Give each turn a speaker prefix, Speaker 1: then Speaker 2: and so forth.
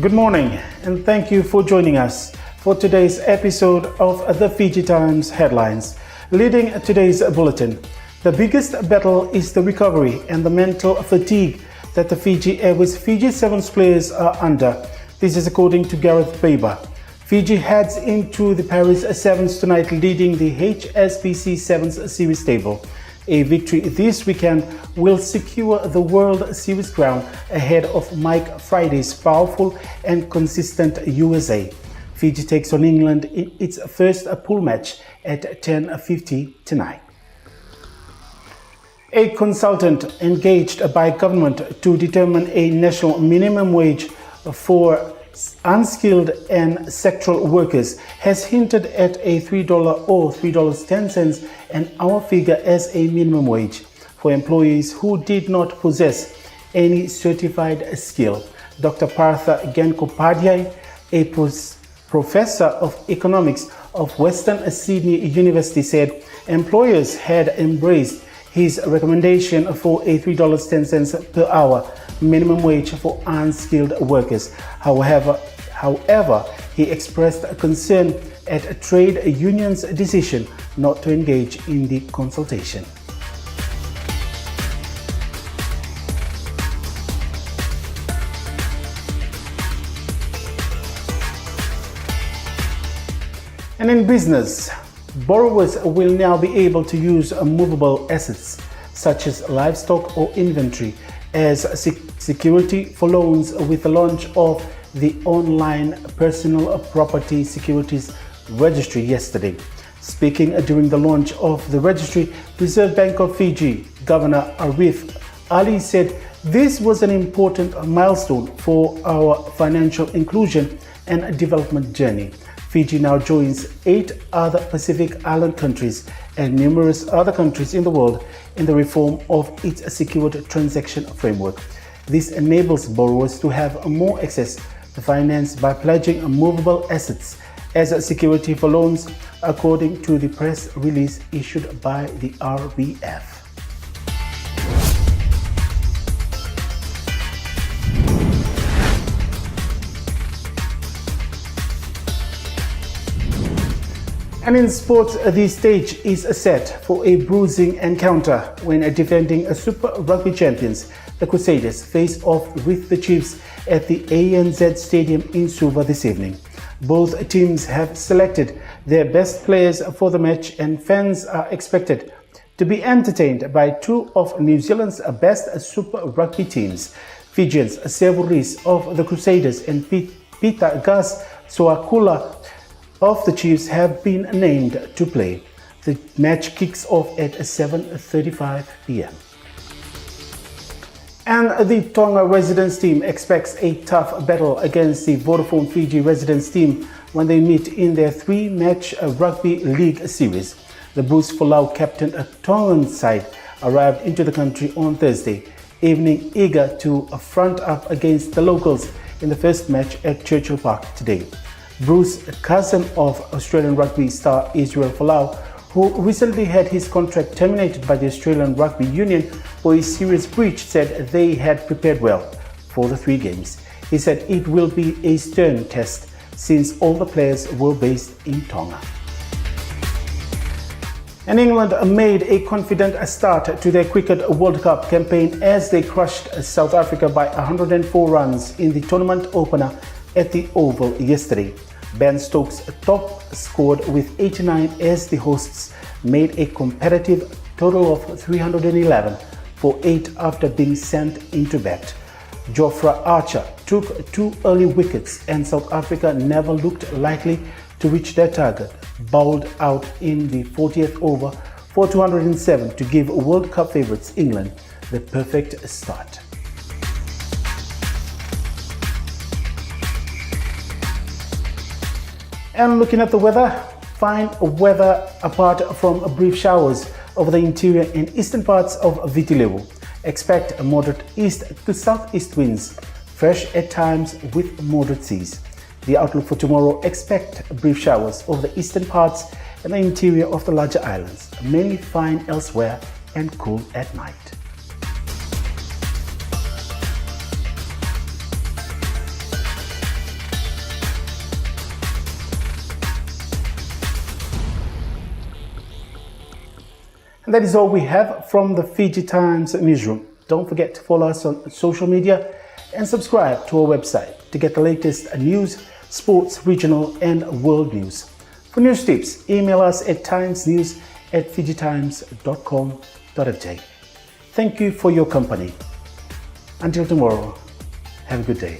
Speaker 1: Good morning, and thank you for joining us for today's episode of the Fiji Times headlines. Leading today's bulletin, the biggest battle is the recovery and the mental fatigue that the Fiji Airways Fiji Sevens players are under. This is according to Gareth Baber. Fiji heads into the Paris Sevens tonight, leading the HSBC Sevens Series table. A victory this weekend will secure the World Series crown ahead of Mike Friday's powerful and consistent USA. Fiji takes on England in its first pool match at 10:50 tonight. A consultant engaged by government to determine a national minimum wage for unskilled and sectoral workers has hinted at a $3 or $3.10 an hour figure as a minimum wage for employees who did not possess any certified skill. Dr. Partha Gankopadhyay, a professor of economics of Western Sydney University, said employers had embraced his recommendation for a $3.10 per hour minimum wage for unskilled workers. However, he expressed a concern at a trade union's decision not to engage in the consultation. And in business, borrowers will now be able to use movable assets such as livestock or inventory as security for loans with the launch of the online personal property securities registry yesterday. Speaking during the launch of the registry, Reserve Bank of Fiji Governor Arif Ali said this was an important milestone for our financial inclusion and development journey. Fiji now joins 8 other Pacific Island countries and numerous other countries in the world in the reform of its secured transaction framework. This enables borrowers to have more access to finance by pledging movable assets as a security for loans, according to the press release issued by the RBF. And in sports, the stage is set for a bruising encounter when defending Super Rugby champions. The Crusaders face off with the Chiefs at the ANZ Stadium in Suva this evening. Both teams have selected their best players for the match, and fans are expected to be entertained by 2 of New Zealand's best Super Rugby teams. Fijians Sevu Reece of the Crusaders and Peter Gus Soakula of the Chiefs have been named to play. The match kicks off at 7:35 p.m. And the Tonga residents team expects a tough battle against the Vodafone Fiji residents team when they meet in their 3-match rugby league series. The Bruce Folau captain Tongan side arrived into the country on Thursday evening, eager to front up against the locals in the first match at Churchill Park today. Bruce, cousin of Australian rugby star Israel Folau, who recently had his contract terminated by the Australian Rugby Union for a serious breach, said they had prepared well for the 3 games. He said it will be a stern test since all the players were based in Tonga. And England made a confident start to their Cricket World Cup campaign as they crushed South Africa by 104 runs in the tournament opener at the Oval yesterday. Ben Stokes top scored with 89 as the hosts made a competitive total of 311 for 8 after being sent into bat. Jofra Archer took 2 early wickets and South Africa never looked likely to reach their target, bowled out in the 40th over for 207 to give World Cup favourites England the perfect start. And looking at the weather, fine weather apart from brief showers over the interior and eastern parts of Viti. Expect moderate east to southeast winds, fresh at times with moderate seas. The outlook for tomorrow, expect brief showers over the eastern parts and the interior of the larger islands, mainly fine elsewhere and cool at night. that is all we have from the Fiji Times newsroom. Don't forget to follow us on social media and subscribe to our website to get the latest news, sports, regional and world news. For news tips, email us at timesnews@fijitimes.com.fj. Thank you for your company. Until tomorrow, have a good day.